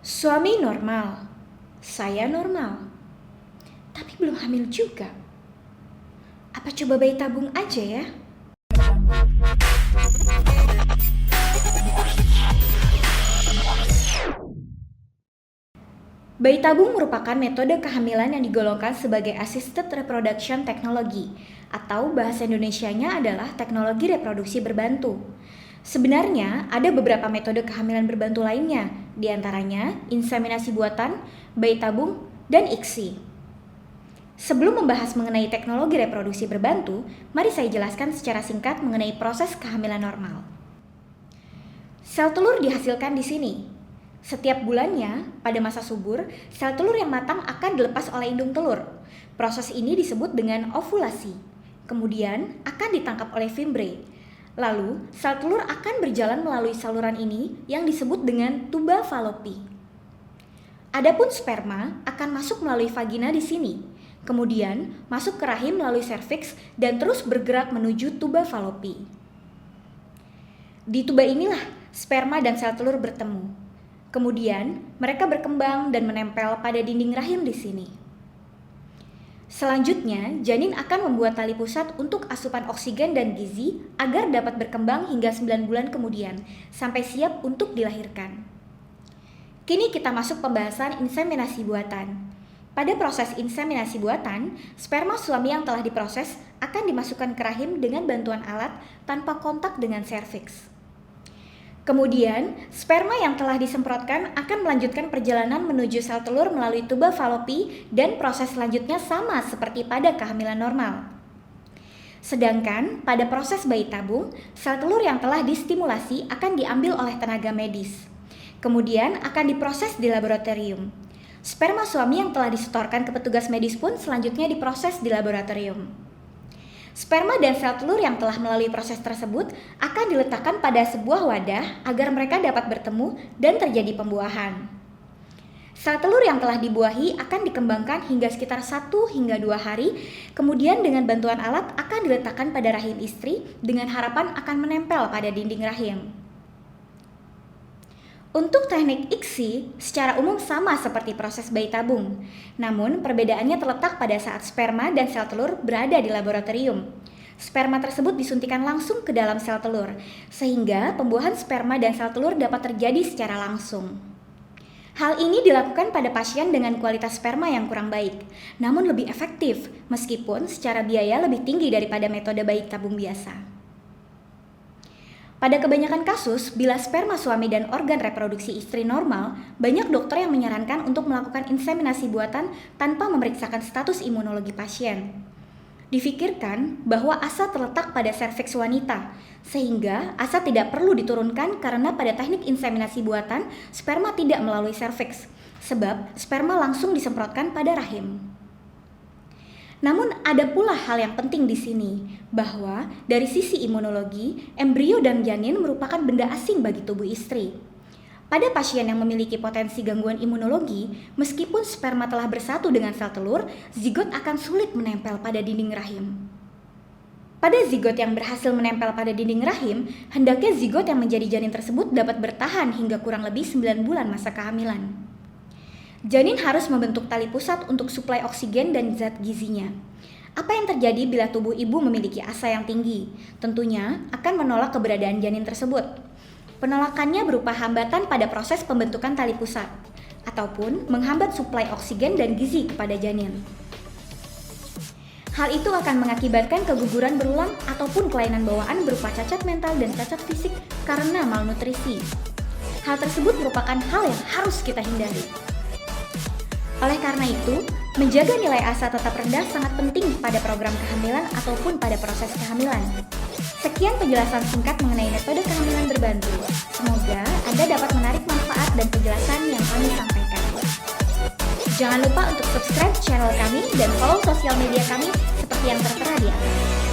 Suami normal, saya normal, tapi belum hamil juga. Apa coba bayi tabung aja ya? Bayi tabung merupakan metode kehamilan yang digolongkan sebagai assisted reproduction technology, atau bahasa Indonesianya adalah teknologi reproduksi berbantu. Sebenarnya ada beberapa metode kehamilan berbantu lainnya, diantaranya inseminasi buatan, bayi tabung, dan ICSI. Sebelum membahas mengenai teknologi reproduksi berbantu, mari saya jelaskan secara singkat mengenai proses kehamilan normal. Sel telur dihasilkan di sini. Setiap bulannya, pada masa subur, sel telur yang matang akan dilepas oleh indung telur. Proses ini disebut dengan ovulasi. Kemudian akan ditangkap oleh fimbre. Lalu, sel telur akan berjalan melalui saluran ini yang disebut dengan tuba falopi. Adapun sperma akan masuk melalui vagina di sini. Kemudian masuk ke rahim melalui serviks dan terus bergerak menuju tuba falopi. Di tuba inilah sperma dan sel telur bertemu. Kemudian, mereka berkembang dan menempel pada dinding rahim di sini. Selanjutnya, janin akan membuat tali pusat untuk asupan oksigen dan gizi agar dapat berkembang hingga 9 bulan kemudian, sampai siap untuk dilahirkan. Kini kita masuk pembahasan inseminasi buatan. Pada proses inseminasi buatan, sperma suami yang telah diproses akan dimasukkan ke rahim dengan bantuan alat tanpa kontak dengan serviks. Kemudian, sperma yang telah disemprotkan akan melanjutkan perjalanan menuju sel telur melalui tuba falopi dan proses selanjutnya sama seperti pada kehamilan normal. Sedangkan pada proses bayi tabung, sel telur yang telah distimulasi akan diambil oleh tenaga medis. Kemudian akan diproses di laboratorium. Sperma suami yang telah disetorkan ke petugas medis pun selanjutnya diproses di laboratorium. Sperma dan sel telur yang telah melalui proses tersebut akan diletakkan pada sebuah wadah agar mereka dapat bertemu dan terjadi pembuahan. Sel telur yang telah dibuahi akan dikembangkan hingga sekitar 1 hingga 2 hari, kemudian dengan bantuan alat akan diletakkan pada rahim istri dengan harapan akan menempel pada dinding rahim. Untuk teknik ICSI, secara umum sama seperti proses bayi tabung. Namun, perbedaannya terletak pada saat sperma dan sel telur berada di laboratorium. Sperma tersebut disuntikan langsung ke dalam sel telur, sehingga pembuahan sperma dan sel telur dapat terjadi secara langsung. Hal ini dilakukan pada pasien dengan kualitas sperma yang kurang baik, namun lebih efektif, meskipun secara biaya lebih tinggi daripada metode bayi tabung biasa. Pada kebanyakan kasus, bila sperma suami dan organ reproduksi istri normal, banyak dokter yang menyarankan untuk melakukan inseminasi buatan tanpa memeriksakan status imunologi pasien. Difikirkan bahwa asa terletak pada serviks wanita, sehingga asa tidak perlu diturunkan karena pada teknik inseminasi buatan, sperma tidak melalui serviks, sebab sperma langsung disemprotkan pada rahim. Namun ada pula hal yang penting di sini, bahwa dari sisi imunologi, embrio dan janin merupakan benda asing bagi tubuh istri. Pada pasien yang memiliki potensi gangguan imunologi, meskipun sperma telah bersatu dengan sel telur, zigot akan sulit menempel pada dinding rahim. Pada zigot yang berhasil menempel pada dinding rahim, hendaknya zigot yang menjadi janin tersebut dapat bertahan hingga kurang lebih 9 bulan masa kehamilan. Janin harus membentuk tali pusat untuk suplai oksigen dan zat gizinya. Apa yang terjadi bila tubuh ibu memiliki asa yang tinggi? Tentunya akan menolak keberadaan janin tersebut. Penolakannya berupa hambatan pada proses pembentukan tali pusat, ataupun menghambat suplai oksigen dan gizi kepada janin. Hal itu akan mengakibatkan keguguran berulang ataupun kelainan bawaan berupa cacat mental dan cacat fisik karena malnutrisi. Hal tersebut merupakan hal yang harus kita hindari. Oleh karena itu, menjaga nilai asa tetap rendah sangat penting pada program kehamilan ataupun pada proses kehamilan. Sekian penjelasan singkat mengenai metode kehamilan berbantu. Semoga Anda dapat menarik manfaat dan penjelasan yang kami sampaikan. Jangan lupa untuk subscribe channel kami dan follow sosial media kami seperti yang tertera di atas.